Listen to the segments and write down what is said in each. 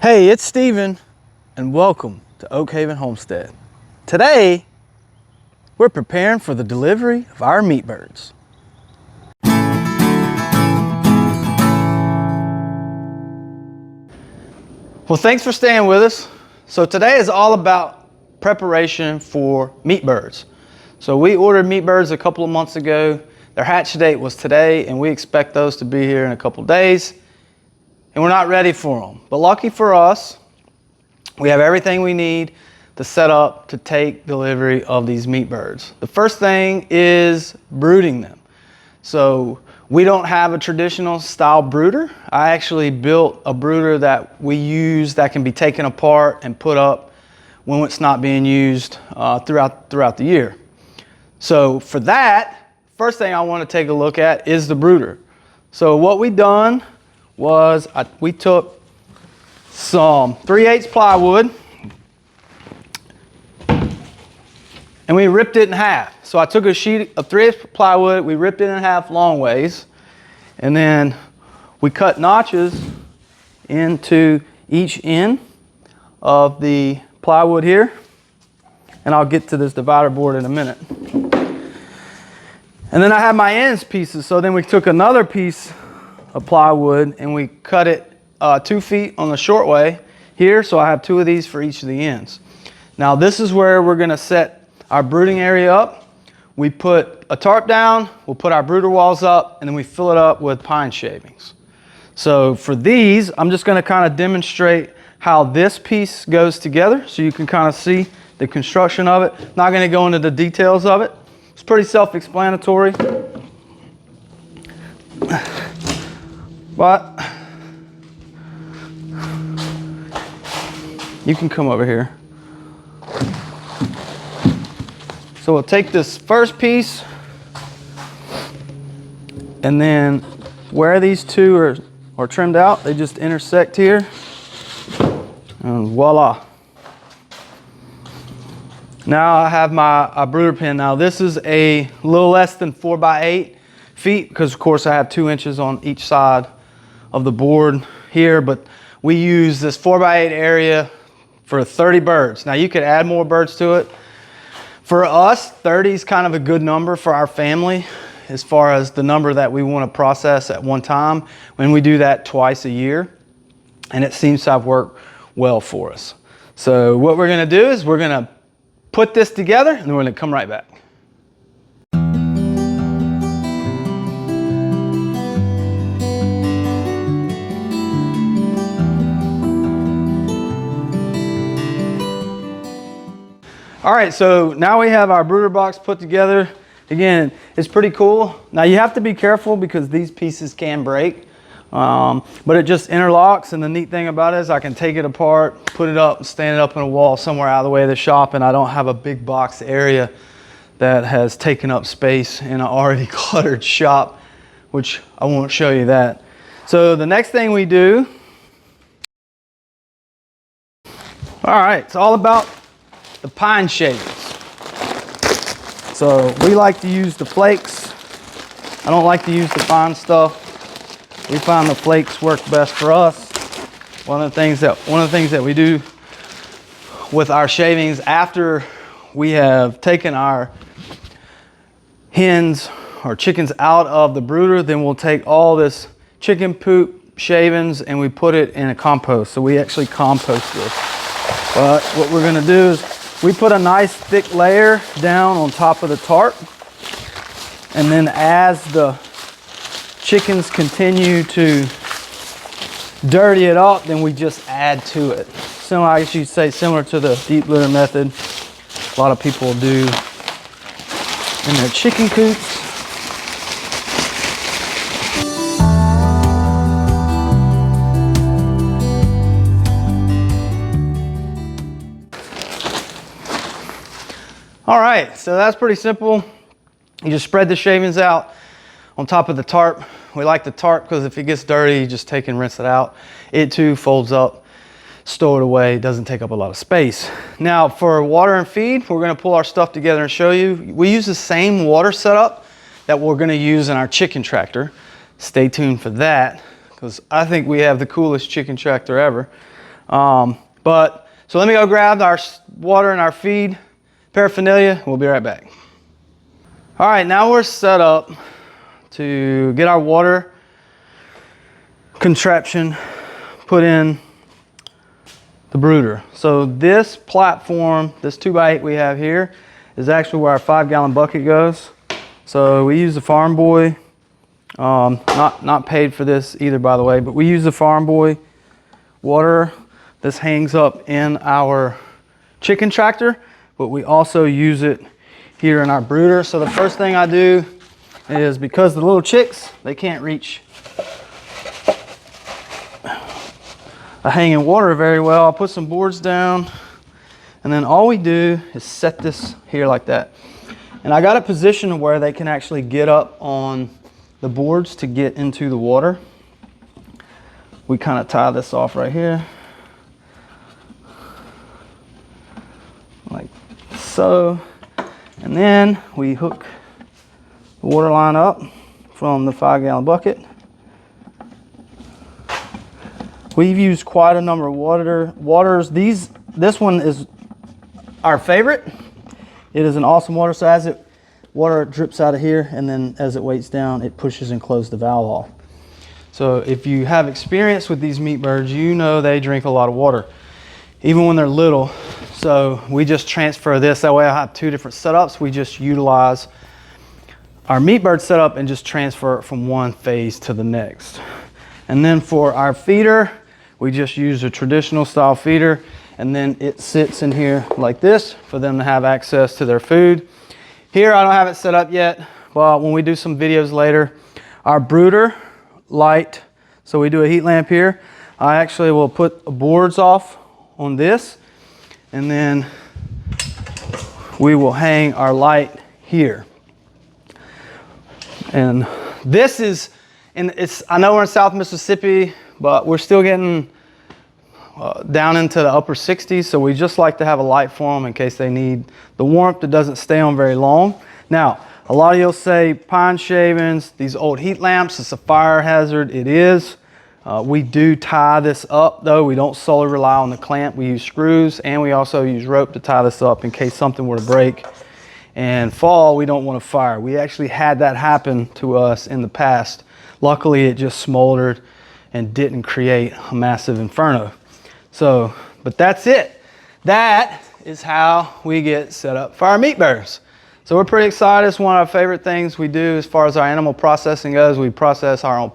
Hey, it's Steven, and welcome to Oak Haven Homestead. Today, we're preparing for the delivery of our meat birds. Well, thanks for staying with us. So today is all about preparation for meat birds. So we ordered meat birds a couple of months ago. Their hatch date was today, and we expect those to be here in a couple of days. And we're not ready for them. But lucky for us, we have everything we need to set up to take delivery of these meat birds. The first thing is brooding them. So we don't have a traditional style brooder. I actually built a brooder that we use that can be taken apart and put up when it's not being used throughout the year. So for that, first thing I want to take a look at is the brooder. So what we done was we took some 3/8 plywood and we ripped it in half. So I took a sheet of 3/8 plywood, we ripped it in half long ways, and then we cut notches into each end of the plywood here. And I'll get to this divider board in a minute. And then I have my ends pieces. So then we took another piece of plywood and we cut it 2 feet on the short way here. So I have 2 of these for each of the ends. Now this is where we're gonna set our brooding area up. We put a tarp down, we'll put our brooder walls up, and then we fill it up with pine shavings. So for these, I'm just gonna kind of demonstrate how this piece goes together so you can kind of see the construction of it. Not gonna go into the details of it. It's pretty self-explanatory. But you can come over here. So we'll take this first piece and then where these two are trimmed out, they just intersect here and voila. Now I have my brooder pen. Now this is a little less than 4 by 8 feet because of course I have 2 inches on each side of the board here, but we use this 4 by 8 area for 30 birds. Now you could add more birds to it. For us, 30 is kind of a good number for our family as far as the number that we want to process at one time when we do that twice a year. And it seems to have worked well for us. So what we're going to do is we're going to put this together and then we're going to come right back. All right, so now we have our brooder box put together. Again, it's pretty cool. Now you have to be careful because these pieces can break, but it just interlocks. And the neat thing about it is I can take it apart, put it up, stand it up on a wall somewhere out of the way of the shop, and I don't have a big box area that has taken up space in an already cluttered shop, which I won't show you that. So the next thing we do, all right, it's all about the pine shavings. So we like to use the flakes. I don't like to use the fine stuff. We find the flakes work best for us. One of the things that we do with our shavings after we have taken our hens or chickens out of the brooder, then we'll take all this chicken poop shavings and we put it in a compost. So we actually compost this. But what we're gonna do is we put a nice thick layer down on top of the tarp, and then as the chickens continue to dirty it up, then we just add to it. So I guess you'd say similar to the deep litter method a lot of people do in their chicken coops. All right, so that's pretty simple. You just spread the shavings out on top of the tarp. We like the tarp because if it gets dirty, you just take and rinse it out. It too folds up, stow it away, doesn't take up a lot of space. Now for water and feed, we're gonna pull our stuff together and show you. We use the same water setup that we're gonna use in our chicken tractor. Stay tuned for that because I think we have the coolest chicken tractor ever. So let me go grab our water and our feed paraphernalia. We'll be right back. All right, now we're set up to get our water contraption put in the brooder. So this platform, this 2x8 we have here, is actually where our 5-gallon bucket goes. So we use the Farm Boy, not paid for this either, by the way, but we use the Farm Boy water. This hangs up in our chicken tractor, but we also use it here in our brooder. So the first thing I do is, because the little chicks, they can't reach a hanging water very well, I'll put some boards down, and then all we do is set this here like that. And I got it positioned where they can actually get up on the boards to get into the water. We kind of tie this off right here, like so. And then we hook the water line up from the 5-gallon bucket. We've used quite a number of waters. This one is our favorite. It is an awesome water. So as water drips out of here, and then as it weights down, it pushes and closes the valve off. So if you have experience with these meat birds, you know they drink a lot of water, even when they're little. So we just transfer this. That way I have 2 different setups. We just utilize our meat bird setup and just transfer it from one phase to the next. And then for our feeder, we just use a traditional style feeder, and then it sits in here like this for them to have access to their food. Here I don't have it set up yet, but when we do some videos later, our brooder light, so we do a heat lamp here. I actually will put boards off on this, and then we will hang our light here. And this is, I know we're in South Mississippi, but we're still getting down into the upper 60s, so we just like to have a light for them in case they need the warmth. It doesn't stay on very long. Now, a lot of you'll say pine shavings, these old heat lamps, it's a fire hazard. It is. We do tie this up though. We don't solely rely on the clamp. We use screws, and we also use rope to tie this up in case something were to break and fall. We don't want to fire. We actually had that happen to us in the past. Luckily, it just smoldered and didn't create a massive inferno. So, but that's it. That is how we get set up for our meat birds. So we're pretty excited. It's one of our favorite things we do as far as our animal processing goes. We process our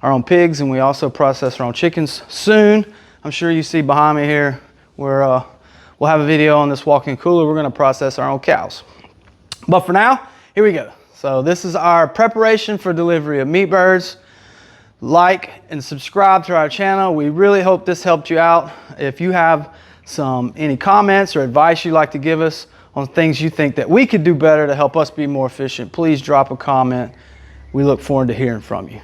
own pigs, and we also process our own chickens. Soon, I'm sure you see behind me here, we'll have a video on this walk-in cooler. We're gonna process our own cows. But for now, here we go. So this is our preparation for delivery of meat birds. Like and subscribe to our channel. We really hope this helped you out. If you have any comments or advice you'd like to give us on things you think that we could do better to help us be more efficient, please drop a comment. We look forward to hearing from you.